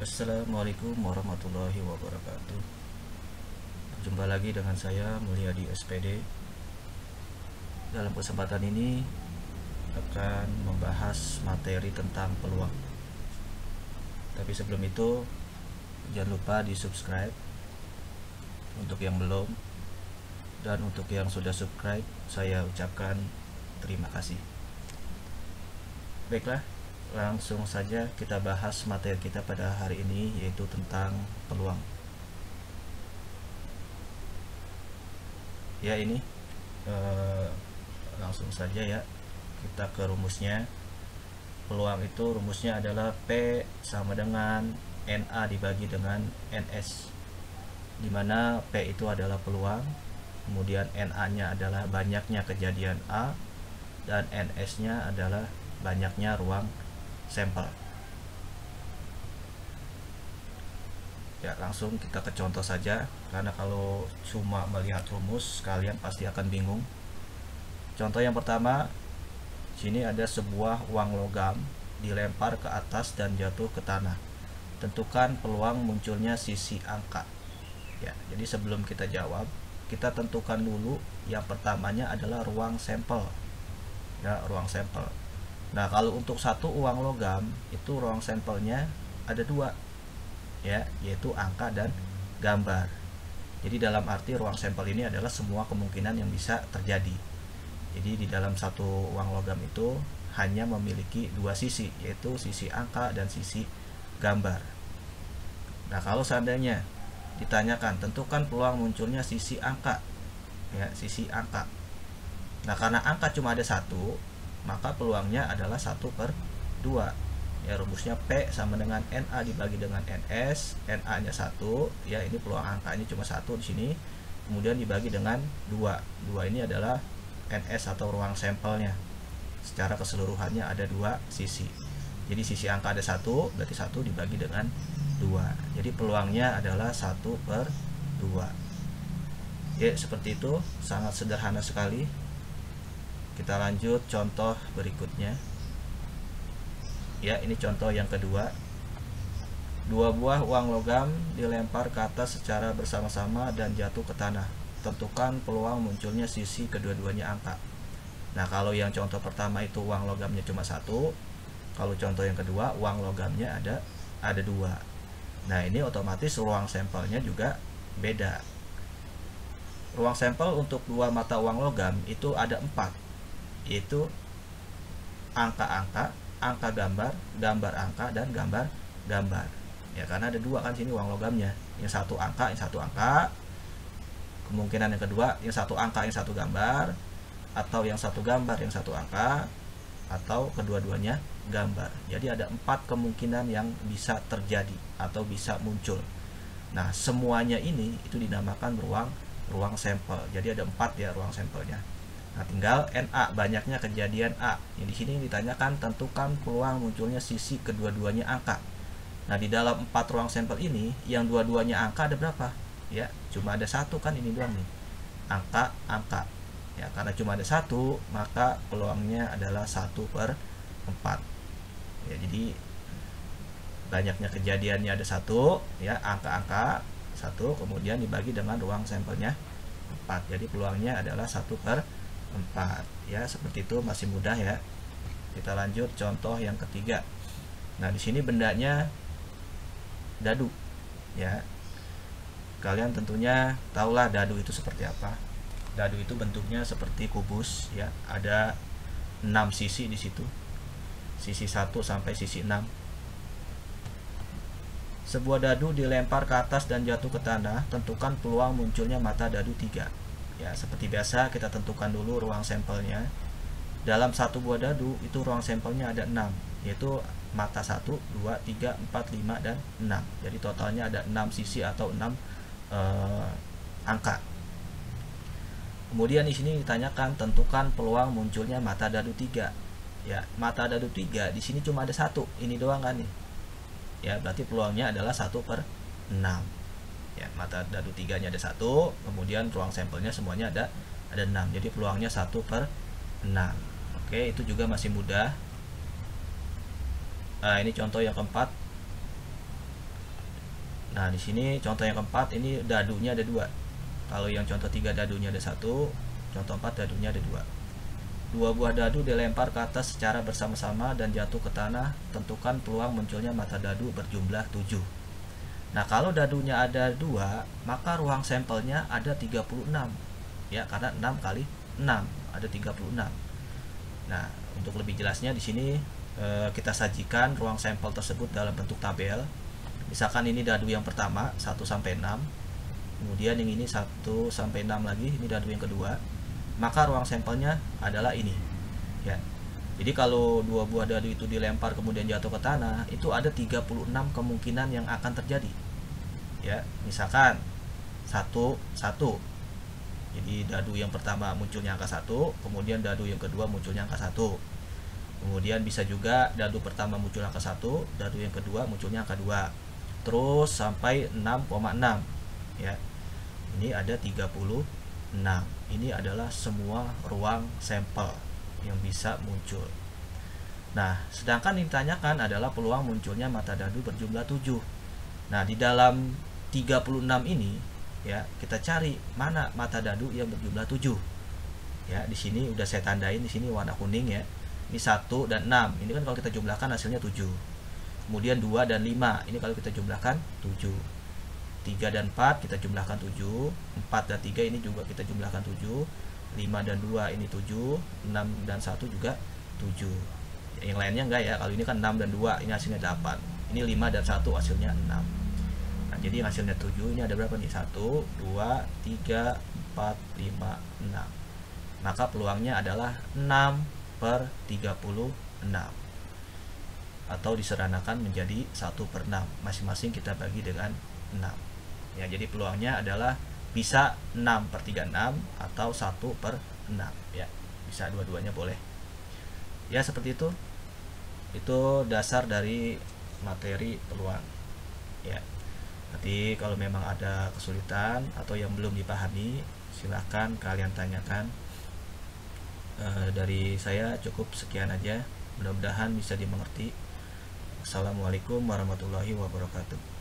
Assalamualaikum warahmatullahi wabarakatuh. Jumpa lagi dengan saya Mulyadi SPD. Dalam kesempatan ini akan membahas materi tentang peluang. Tapi sebelum itu jangan lupa di subscribe untuk yang belum, dan untuk yang sudah subscribe saya ucapkan terima kasih. Baiklah, langsung saja kita bahas materi kita pada hari ini, yaitu tentang peluang. Ya, ini langsung saja ya, kita ke rumusnya. Peluang itu rumusnya adalah P sama dengan NA dibagi dengan NS, dimana P itu adalah peluang, kemudian NA nya adalah banyaknya kejadian A, dan NS nya adalah banyaknya ruang sampel. Ya, langsung kita ke contoh saja, karena kalau cuma melihat rumus kalian pasti akan bingung. Contoh yang pertama, sini ada sebuah uang logam dilempar ke atas dan jatuh ke tanah. Tentukan peluang munculnya sisi angka. Ya, jadi sebelum kita jawab, kita tentukan dulu yang pertamanya adalah ruang sampel. Ya, ruang sampel. Nah, kalau untuk satu uang logam itu ruang sampelnya ada dua, ya, yaitu angka dan gambar. Jadi dalam arti ruang sampel ini adalah semua kemungkinan yang bisa terjadi. Jadi di dalam satu uang logam itu hanya memiliki dua sisi, yaitu sisi angka dan sisi gambar. Nah, kalau seandainya ditanyakan tentukan peluang munculnya sisi angka, ya, sisi angka. Nah, karena angka cuma ada satu, maka peluangnya adalah 1/2. Ya, rumusnya P sama dengan NA dibagi dengan NS. NA nya 1, ya, ini peluang angkanya cuma 1 di sini. Kemudian dibagi dengan 2. 2 ini adalah NS atau ruang sampelnya. Secara keseluruhannya ada dua sisi. Jadi sisi angka ada 1, berarti 1 dibagi dengan 2. Jadi peluangnya adalah 1/2. Ya, seperti itu, sangat sederhana sekali. Kita lanjut contoh berikutnya. Ya, ini contoh yang kedua. Dua buah uang logam dilempar ke atas secara bersama-sama dan jatuh ke tanah. Tentukan peluang munculnya sisi kedua-duanya angka. Nah, kalau yang contoh pertama itu uang logamnya cuma 1. Kalau contoh yang kedua uang logamnya ada 2. Nah, ini otomatis ruang sampelnya juga beda. Ruang sampel untuk dua mata uang logam itu ada 4, yaitu angka-angka, angka gambar, gambar angka, dan gambar gambar. Ya, karena ada 2 kan sini uang logamnya. Yang satu angka, yang satu angka. Kemungkinan yang kedua, yang satu angka, yang satu gambar, atau yang satu gambar, yang satu angka, atau kedua-duanya gambar. Jadi ada 4 kemungkinan yang bisa terjadi atau bisa muncul. Nah, semuanya ini itu dinamakan ruang sampel. Jadi ada 4 ya ruang sampelnya. Nah, tinggal NA, banyaknya kejadian A. Yang di sini ditanyakan tentukan peluang munculnya sisi kedua-duanya angka. Nah, di dalam 4 ruang sampel ini, yang dua-duanya angka ada berapa? Ya, cuma ada 1 kan, ini doang nih. Angka. Ya, karena cuma ada 1, maka peluangnya adalah 1/4. Ya, jadi banyaknya kejadiannya ada 1, ya, angka-angka 1, kemudian dibagi dengan ruang sampelnya 4. Jadi peluangnya adalah 1/4. Ya, seperti itu, masih mudah ya. Kita lanjut contoh yang ketiga. Nah, di sini bendanya dadu. Ya. Kalian tentunya tahulah dadu itu seperti apa. Dadu itu bentuknya seperti kubus, ya. Ada 6 sisi di situ. Sisi 1 sampai sisi 6. Sebuah dadu dilempar ke atas dan jatuh ke tanah. Tentukan peluang munculnya mata dadu 3. Ya, seperti biasa kita tentukan dulu ruang sampelnya. Dalam satu buah dadu itu ruang sampelnya ada 6, yaitu mata 1, 2, 3, 4, 5, dan 6. Jadi totalnya ada 6 sisi atau 6 angka. Kemudian di sini ditanyakan tentukan peluang munculnya mata dadu 3. Ya, mata dadu 3 di sini cuma ada 1. Ini doang kan nih. Ya, berarti peluangnya adalah 1/6. Ya, mata dadu 3-nya ada 1, kemudian ruang sampelnya semuanya ada 6. Jadi peluangnya 1/6. Oke, itu juga masih mudah. Nah, ini contoh yang keempat. Nah, di sini contoh yang keempat ini dadunya ada 2. Kalau yang contoh 3 dadunya ada 1, contoh 4 dadunya ada 2. 2 buah dadu dilempar ke atas secara bersama-sama dan jatuh ke tanah. Tentukan peluang munculnya mata dadu berjumlah 7. Nah, kalau dadunya ada 2, maka ruang sampelnya ada 36. Ya, karena 6 kali 6 ada 36. Nah, untuk lebih jelasnya di sini kita sajikan ruang sampel tersebut dalam bentuk tabel. Misalkan ini dadu yang pertama 1 sampai 6. Kemudian yang ini 1 sampai 6 lagi, ini dadu yang kedua. Maka ruang sampelnya adalah ini. Ya. Jadi kalau 2 buah dadu itu dilempar kemudian jatuh ke tanah, itu ada 36 kemungkinan yang akan terjadi. Ya, misalkan 1 1. Jadi dadu yang pertama munculnya angka 1, kemudian dadu yang kedua munculnya angka 1. Kemudian bisa juga dadu pertama muncul angka 1, dadu yang kedua munculnya angka 2. Terus sampai 6,6. Ya. Ini ada 36. Ini adalah semua ruang sampel yang bisa muncul. Nah, sedangkan yang ditanyakan adalah peluang munculnya mata dadu berjumlah 7. Nah, di dalam 36 ini ya, kita cari mana mata dadu yang berjumlah 7. Ya, di sini udah saya tandain di sini warna kuning ya. Ini 1 dan 6. Ini kan kalau kita jumlahkan hasilnya 7. Kemudian 2 dan 5. Ini kalau kita jumlahkan 7. 3 dan 4 kita jumlahkan 7. 4 dan 3 ini juga kita jumlahkan 7. 5 dan 2 ini 7. 6 dan 1 juga 7. Yang lainnya enggak ya. Kalau ini kan 6 dan 2, ini hasilnya 8. Ini 5 dan 1 hasilnya 6. Nah, jadi hasilnya 7. Ini ada berapa nih? 1, 2, 3, 4, 5, 6. Maka peluangnya adalah 6/36. Atau disederhanakan menjadi 1/6. Masing-masing kita bagi dengan 6. Ya, jadi peluangnya adalah bisa 6/36 atau 1/6 ya. Bisa dua-duanya boleh. Ya, seperti itu. Itu dasar dari materi peluang. Ya. Nanti kalau memang ada kesulitan atau yang belum dipahami, silahkan kalian tanyakan. Dari saya cukup sekian aja. Mudah-mudahan bisa dimengerti. Assalamualaikum warahmatullahi wabarakatuh.